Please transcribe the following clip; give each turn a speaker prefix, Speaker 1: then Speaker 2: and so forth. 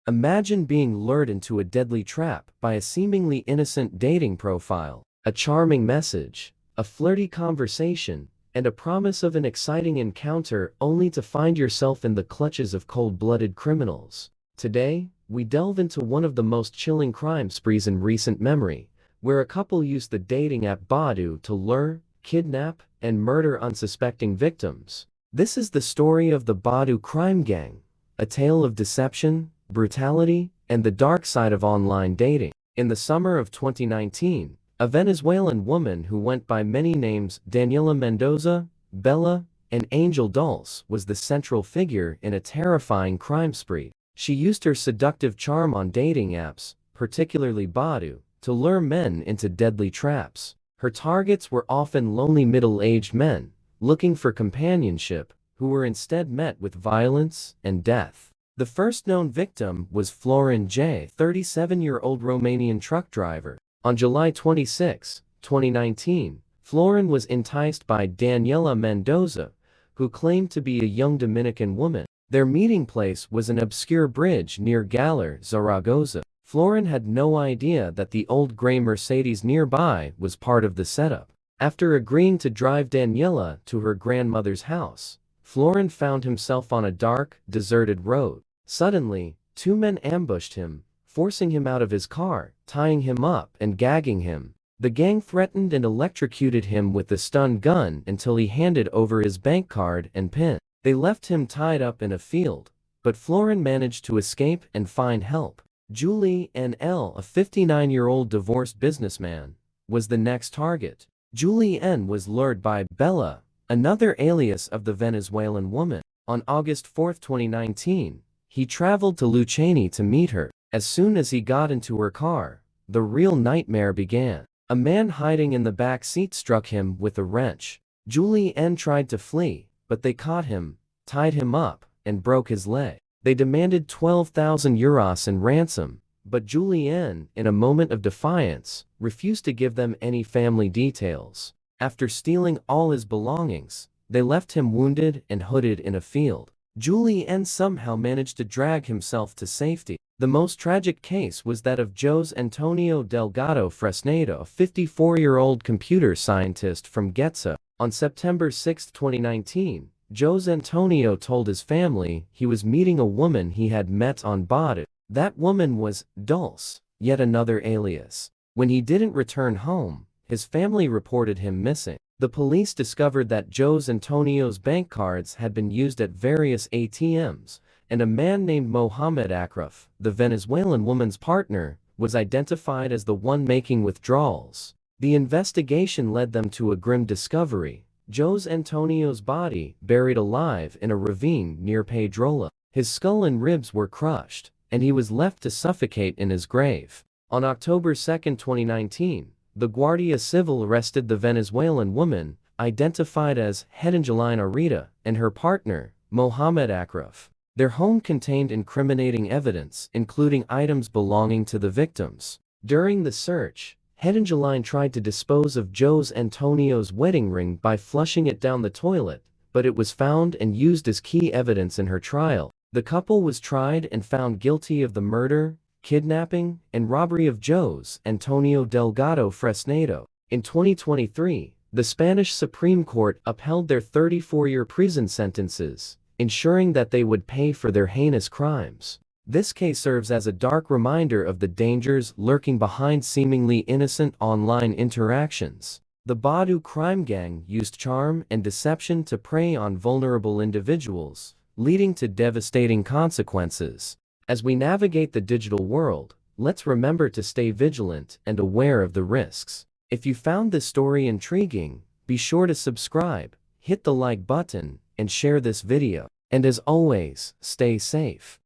Speaker 1: Imagine being lured into a deadly trap by a seemingly innocent dating profile, a charming message, a flirty conversation, and a promise of an exciting encounter only to find yourself in the clutches of cold-blooded criminals. Today, we delve into one of the most chilling crime sprees in recent memory, where a couple used the dating app Badoo to lure, kidnap, and murder unsuspecting victims. This is the story of the Badoo Crime Gang, a tale of deception, brutality, and the dark side of online dating. In the summer of 2019, a Venezuelan woman who went by many names, Daniela Mendoza, Bella, and Angel Dulce, was the central figure in a terrifying crime spree. She used her seductive charm on dating apps, particularly Badoo, to lure men into deadly traps. Her targets were often lonely middle-aged men, looking for companionship, who were instead met with violence and death. The first known victim was Florin J., 37-year-old Romanian truck driver. On July 26, 2019, Florin was enticed by Daniela Mendoza, who claimed to be a young Dominican woman. Their meeting place was an obscure bridge near Galler, Zaragoza. Florin had no idea that the old gray Mercedes nearby was part of the setup. After agreeing to drive Daniela to her grandmother's house, Florin found himself on a dark, deserted road. Suddenly, two men ambushed him, forcing him out of his car, tying him up and gagging him. The gang threatened and electrocuted him with the stun gun until he handed over his bank card and PIN. They left him tied up in a field, but Florin managed to escape and find help. Julie N.L., a 59-year-old divorced businessman, was the next target. Julie N. was lured by Bella, another alias of the Venezuelan woman. On August 4, 2019, he traveled to Lucchini to meet her. As soon as he got into her car, the real nightmare began. A man hiding in the back seat struck him with a wrench. Julie N. tried to flee, but they caught him, tied him up, and broke his leg. They demanded 12,000 euros in ransom, but Julie N., in a moment of defiance, refused to give them any family details. After stealing all his belongings, they left him wounded and hooded in a field. Julie N. somehow managed to drag himself to safety. The most tragic case was that of Jose Antonio Delgado Fresnedo, a 54-year-old computer scientist from Getza. On September 6, 2019, Jose Antonio told his family he was meeting a woman he had met on Badoo. That woman was Dulce, yet another alias. When he didn't return home, his family reported him missing. The police discovered that Jose Antonio's bank cards had been used at various ATMs, and a man named Mohammed Akraf, the Venezuelan woman's partner, was identified as the one making withdrawals. The investigation led them to a grim discovery: Jose Antonio's body buried alive in a ravine near Pedrola. His skull and ribs were crushed, and he was left to suffocate in his grave. On October 2, 2019, the Guardia Civil arrested the Venezuelan woman, identified as Evangelina Rita, and her partner, Mohammed Akraf. Their home contained incriminating evidence, including items belonging to the victims. During the search, Evangelina tried to dispose of Jose Antonio's wedding ring by flushing it down the toilet, but it was found and used as key evidence in her trial. The couple was tried and found guilty of the murder, kidnapping, and robbery of Jose Antonio Delgado Fresnedo. In 2023, the Spanish Supreme Court upheld their 34-year prison sentences, ensuring that they would pay for their heinous crimes. This case serves as a dark reminder of the dangers lurking behind seemingly innocent online interactions. The Badoo Crime Gang used charm and deception to prey on vulnerable individuals, leading to devastating consequences. As we navigate the digital world, let's remember to stay vigilant and aware of the risks. If you found this story intriguing, be sure to subscribe, hit the like button, and share this video. And as always, stay safe.